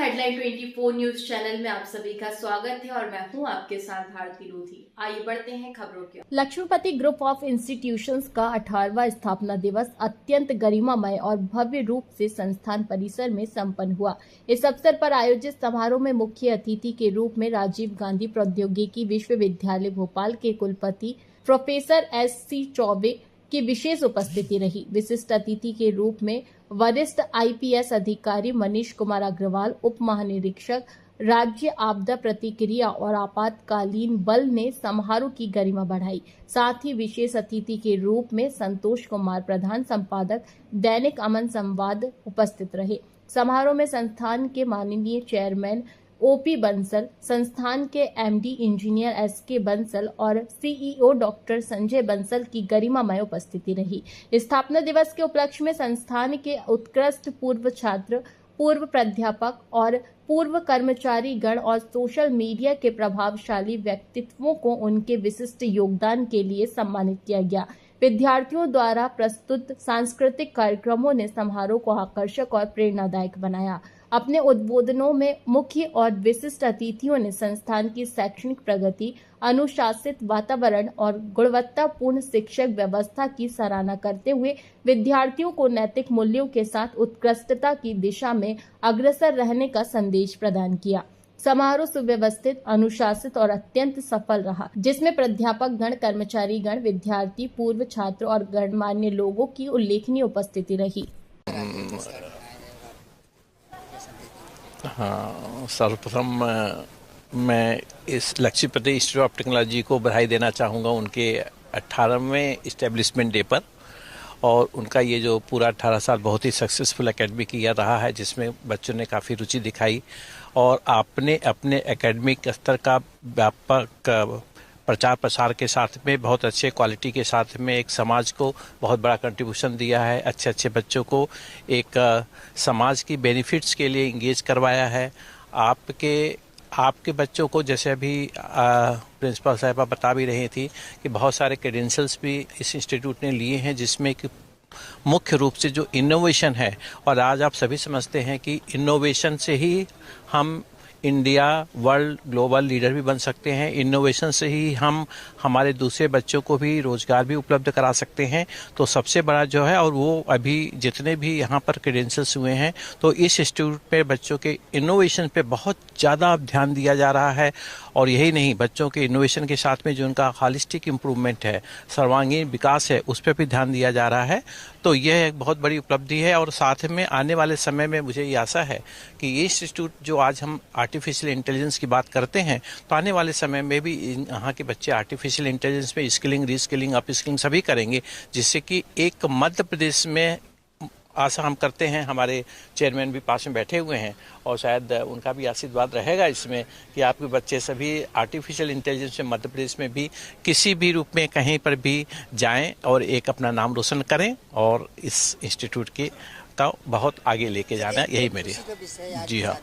Headline 24 news channel में आप सभी का स्वागत है और मैं हूं आपके साथ भारती रोधी। आइए बढ़ते हैं खबरों की। लक्ष्मीपति ग्रुप ऑफ इंस्टीट्यूशंस का 18वां स्थापना दिवस अत्यंत गरिमामय और भव्य रूप से संस्थान परिसर में संपन्न हुआ। इस अवसर पर आयोजित समारोह में मुख्य अतिथि के रूप में राजीव गांधी प्रौद्योगिकी विश्वविद्यालय भोपाल के कुलपति प्रोफेसर S.C. चौबे की विशेष उपस्थिति रही। विशिष्ट अतिथि के रूप में वरिष्ठ IPS अधिकारी मनीष कुमार अग्रवाल, उप महानिरीक्षक राज्य आपदा प्रतिक्रिया और आपातकालीन बल ने समारोह की गरिमा बढ़ाई। साथ ही विशेष अतिथि के रूप में संतोष कुमार, प्रधान संपादक दैनिक अमन संवाद, उपस्थित रहे। समारोह में संस्थान के माननीय चेयरमैन OP बंसल, संस्थान के MD इंजीनियर SK बंसल और CEO डॉक्टर संजय बंसल की गरिमामय उपस्थिति रही। स्थापना दिवस के उपलक्ष्य में संस्थान के उत्कृष्ट पूर्व छात्र, पूर्व प्राध्यापक और पूर्व कर्मचारी गण और सोशल मीडिया के प्रभावशाली व्यक्तित्वों को उनके विशिष्ट योगदान के लिए सम्मानित किया गया। विद्यार्थियों द्वारा प्रस्तुत सांस्कृतिक कार्यक्रमों ने समारोह को आकर्षक और प्रेरणादायक बनाया। अपने उद्बोधनों में मुख्य और विशिष्ट अतिथियों ने संस्थान की शैक्षणिक प्रगति, अनुशासित वातावरण और गुणवत्तापूर्ण शिक्षक व्यवस्था की सराहना करते हुए विद्यार्थियों को नैतिक मूल्यों के साथ उत्कृष्टता की दिशा में अग्रसर रहने का संदेश प्रदान किया। समारोह सुव्यवस्थित, अनुशासित और अत्यंत सफल रहा, जिसमें प्राध्यापक गण, कर्मचारी गण, विद्यार्थी, पूर्व छात्र और गणमान्य लोगों की उल्लेखनीय उपस्थिति रही। हाँ, सर्वप्रथम मैं इस लक्ष्मीपति इंस्टीट्यूट ऑफ टेक्नोलॉजी को बधाई देना चाहूँगा उनके 18वें इस्टेब्लिशमेंट डे पर। और उनका ये जो पूरा 18 साल बहुत ही सक्सेसफुल एकेडमिक ईयर रहा है, जिसमें बच्चों ने काफ़ी रुचि दिखाई और आपने अपने एकेडमिक स्तर का व्यापक प्रचार प्रसार के साथ में बहुत अच्छे क्वालिटी के साथ में एक समाज को बहुत बड़ा कंट्रीब्यूशन दिया है। अच्छे अच्छे बच्चों को एक समाज की बेनिफिट्स के लिए इंगेज करवाया है। आपके बच्चों को, जैसे अभी प्रिंसिपल साहिबा बता भी रही थी कि बहुत सारे क्रेडेंशियल्स भी इस इंस्टीट्यूट ने लिए हैं, जिसमें कि मुख्य रूप से जो इनोवेशन है, और आज आप सभी समझते हैं कि इनोवेशन से ही हम इंडिया वर्ल्ड ग्लोबल लीडर भी बन सकते हैं। इनोवेशन से ही हम हमारे दूसरे बच्चों को भी रोजगार भी उपलब्ध करा सकते हैं। तो सबसे बड़ा जो है, और वो अभी जितने भी यहाँ पर क्रेडेंशियल्स हुए हैं, तो इस इंस्टीट्यूट पे बच्चों के इनोवेशन पे बहुत ज़्यादा ध्यान दिया जा रहा है। और यही नहीं, बच्चों के इनोवेशन के साथ में जो उनका होलिस्टिक इम्प्रूवमेंट है, सर्वांगीण विकास है, उस पर भी ध्यान दिया जा रहा है। तो यह एक बहुत बड़ी उपलब्धि है। और साथ में आने वाले समय में मुझे ये आशा है कि ये इंस्टीट्यूट, जो आज हम आर्टिफिशियल इंटेलिजेंस की बात करते हैं, तो आने वाले समय में भी यहाँ के बच्चे आर्टिफिशियल इंटेलिजेंस में स्किलिंग, रीस्किलिंग, अपस्किलिंग सभी करेंगे, जिससे कि एक मध्य प्रदेश में आशा हम करते हैं। हमारे चेयरमैन भी पास में बैठे हुए हैं और शायद उनका भी आशीर्वाद रहेगा इसमें कि आपके बच्चे सभी आर्टिफिशियल इंटेलिजेंस में मध्य प्रदेश में भी किसी भी रूप में कहीं पर भी जाएं और एक अपना नाम रोशन करें और इस इंस्टीट्यूट का बहुत आगे लेके जाना, यही मेरी। जी हाँ,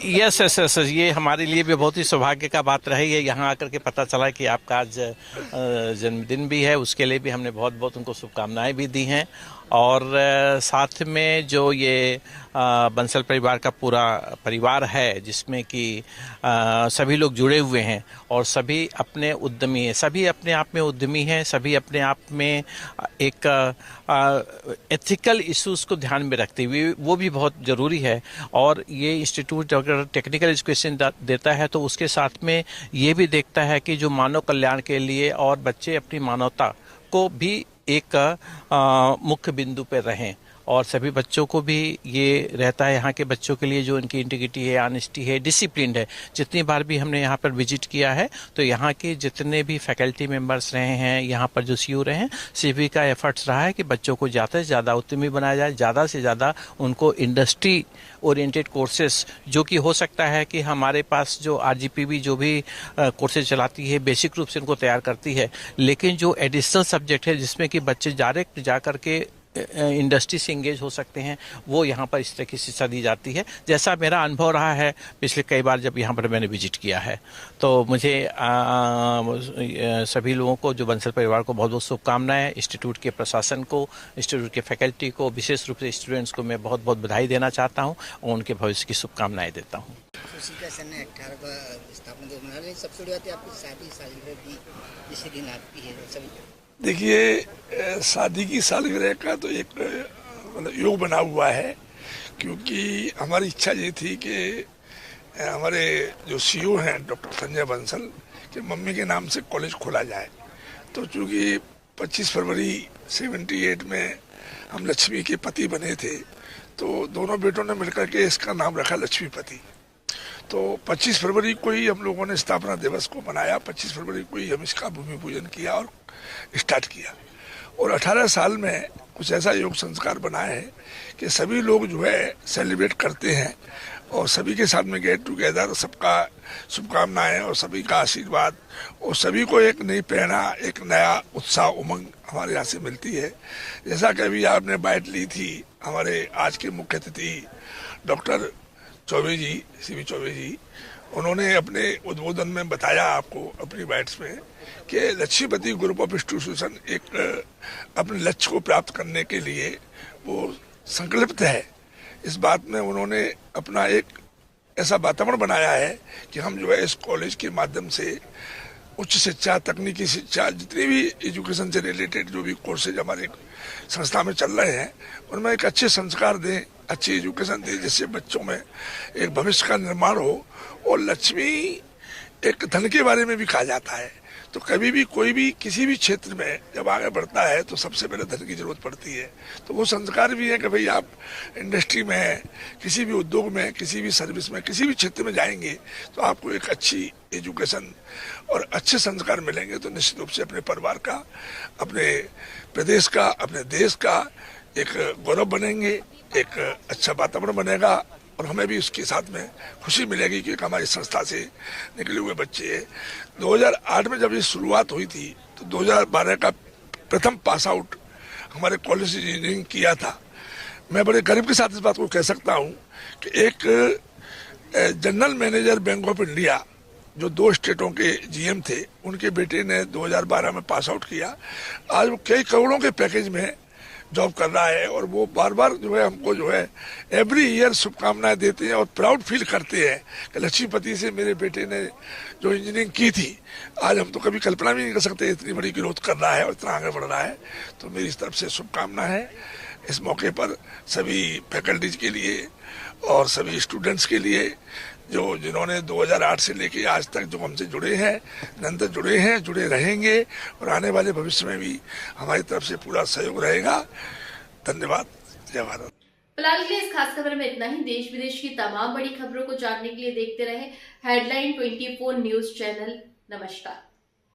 यस, ये हमारे लिए भी बहुत ही सौभाग्य का बात रही है। यहाँ आकर के पता चला कि आपका आज जन्मदिन भी है, उसके लिए भी हमने बहुत बहुत उनको शुभकामनाएं भी दी हैं। और साथ में जो ये बंसल परिवार का पूरा परिवार है, जिसमें कि सभी लोग जुड़े हुए हैं और सभी अपने उद्यमी हैं, सभी अपने आप में उद्यमी हैं, सभी अपने आप में एक एथिकल इश्यूज को ध्यान में रखते हुए, वो भी बहुत ज़रूरी है। और ये इंस्टीट्यूट अगर टेक्निकल एजुकेशन देता है तो उसके साथ में ये भी देखता है कि जो मानव कल्याण के लिए और बच्चे अपनी मानवता को भी एक मुख्य बिंदु पर रहें। और सभी बच्चों को भी ये रहता है, यहाँ के बच्चों के लिए जो इनकी इंटीग्रिटी है, ऑनेस्टी है, डिसिप्लिन है। जितनी बार भी हमने यहाँ पर विजिट किया है, तो यहाँ के जितने भी फैकल्टी मेंबर्स रहे हैं, यहाँ पर जो सीयू रहे हैं, सभी का एफर्ट्स रहा है कि बच्चों को ज़्यादा से ज़्यादा उद्यमी बनाया जाए, ज़्यादा से ज़्यादा उनको इंडस्ट्री ओरिएंटेड कोर्सेस, जो कि हो सकता है कि हमारे पास जो RGPV जो भी कोर्सेज चलाती है, बेसिक रूप से उनको तैयार करती है, लेकिन जो एडिशनल सब्जेक्ट है जिसमें कि बच्चे डायरेक्ट जा कर के इंडस्ट्री से इंगेज हो सकते हैं, वो यहाँ पर इस तरह की शिक्षा दी जाती है। जैसा मेरा अनुभव रहा है पिछले कई बार जब यहाँ पर मैंने विजिट किया है, तो मुझे सभी लोगों को, जो बंसल परिवार को बहुत बहुत शुभकामनाएं। इंस्टीट्यूट के प्रशासन को, इंस्टीट्यूट के फैकल्टी को, विशेष रूप से स्टूडेंट्स को मैं बहुत बहुत बधाई देना चाहता हूँ और उनके भविष्य की शुभकामनाएं देता हूँ। खुशी का सन है 18 का स्थापना दिवस मना रहे, सबसे बड़ी बात है आपकी शादी सालगिरह भी इसी दिन आती है सभी। देखिए, शादी की सालगिरह का तो एक मतलब योग बना हुआ है, क्योंकि हमारी इच्छा ये थी कि हमारे जो सीईओ हैं डॉक्टर संजय बंसल के मम्मी के नाम से कॉलेज खोला जाए। तो चूँकि 25 फरवरी 78 में हम लक्ष्मी के पति बने थे, तो दोनों बेटों ने मिलकर के इसका नाम रखा लक्ष्मीपति। तो 25 फरवरी को ही हम लोगों ने स्थापना दिवस को मनाया, 25 फरवरी को ही हम इसका भूमि पूजन किया और स्टार्ट किया। और 18 साल में कुछ ऐसा योग संस्कार बना है कि सभी लोग जो है सेलिब्रेट करते हैं और सभी के साथ में गेट टुगेदर, सबका शुभकामनाएं और सभी का आशीर्वाद, और सभी को एक नई प्रेरणा, एक नया उत्साह, उमंग हमारे यहाँ से मिलती है। जैसा कि अभी आपने बाइट ली थी, हमारे आज के मुख्य अतिथि डॉक्टर चौबे जी, सीवी चौबे जी, उन्होंने अपने उद्बोधन में बताया आपको अपनी बाइट्स में कि लक्ष्मीपति ग्रुप ऑफ इंस्टीट्यूशन एक अपने लक्ष्य को प्राप्त करने के लिए वो संकल्पित है। इस बात में उन्होंने अपना एक ऐसा वातावरण बनाया है कि हम जो है इस कॉलेज के माध्यम से उच्च शिक्षा, तकनीकी शिक्षा, जितने भी एजुकेशन से रिलेटेड जो भी कोर्सेज हमारे संस्था में चल रहे हैं, उनमें एक अच्छे संस्कार दें, अच्छी एजुकेशन दें, जिससे बच्चों में एक भविष्य का निर्माण हो। और लक्ष्मी एक धन के बारे में भी कहा जाता है, तो कभी भी कोई भी किसी भी क्षेत्र में जब आगे बढ़ता है तो सबसे पहले धन की जरूरत पड़ती है। तो वो संस्कार भी है कि भाई आप इंडस्ट्री में, किसी भी उद्योग में, किसी भी सर्विस में, किसी भी क्षेत्र में जाएंगे तो आपको एक अच्छी एजुकेशन और अच्छे संस्कार मिलेंगे, तो निश्चित रूप से अपने परिवार का, अपने प्रदेश का, अपने देश का एक गौरव बनेंगे, एक अच्छा वातावरण बनेगा और हमें भी उसके साथ में खुशी मिलेगी कि हमारी संस्था से निकले हुए बच्चे। 2008 में जब ये शुरुआत हुई थी तो 2012 का प्रथम पास आउट हमारे कॉलेज से इंजीनियरिंग किया था। मैं बड़े गर्व के साथ इस बात को कह सकता हूँ कि एक general manager bank of India जो 2 स्टेटों के जीएम थे, उनके बेटे ने 2012 में पास आउट किया। आज वो कई करोड़ों के पैकेज में जॉब कर रहा है और वो बार बार जो है हमको जो है एवरी ईयर शुभकामनाएं देते हैं और प्राउड फील करते हैं कि लक्ष्मीपति से मेरे बेटे ने जो इंजीनियरिंग की थी, आज हम तो कभी कल्पना भी नहीं कर सकते इतनी बड़ी ग्रोथ कर रहा है और इतना आगे बढ़ रहा है। तो मेरी इस तरफ से शुभकामना है इस मौके पर सभी फैकल्टीज के लिए और सभी स्टूडेंट्स के लिए जो जिन्होंने 2008 से लेके आज तक जो हमसे जुड़े हैं, निरंतर जुड़े हैं, जुड़े रहेंगे और आने वाले भविष्य में भी हमारी तरफ से पूरा सहयोग रहेगा। धन्यवाद। जय भारत। फिलहाल के लिए इस खास खबर में इतना ही। देश विदेश की तमाम बड़ी खबरों को जानने के लिए देखते रहे हेडलाइन 24 न्यूज चैनल। नमस्कार।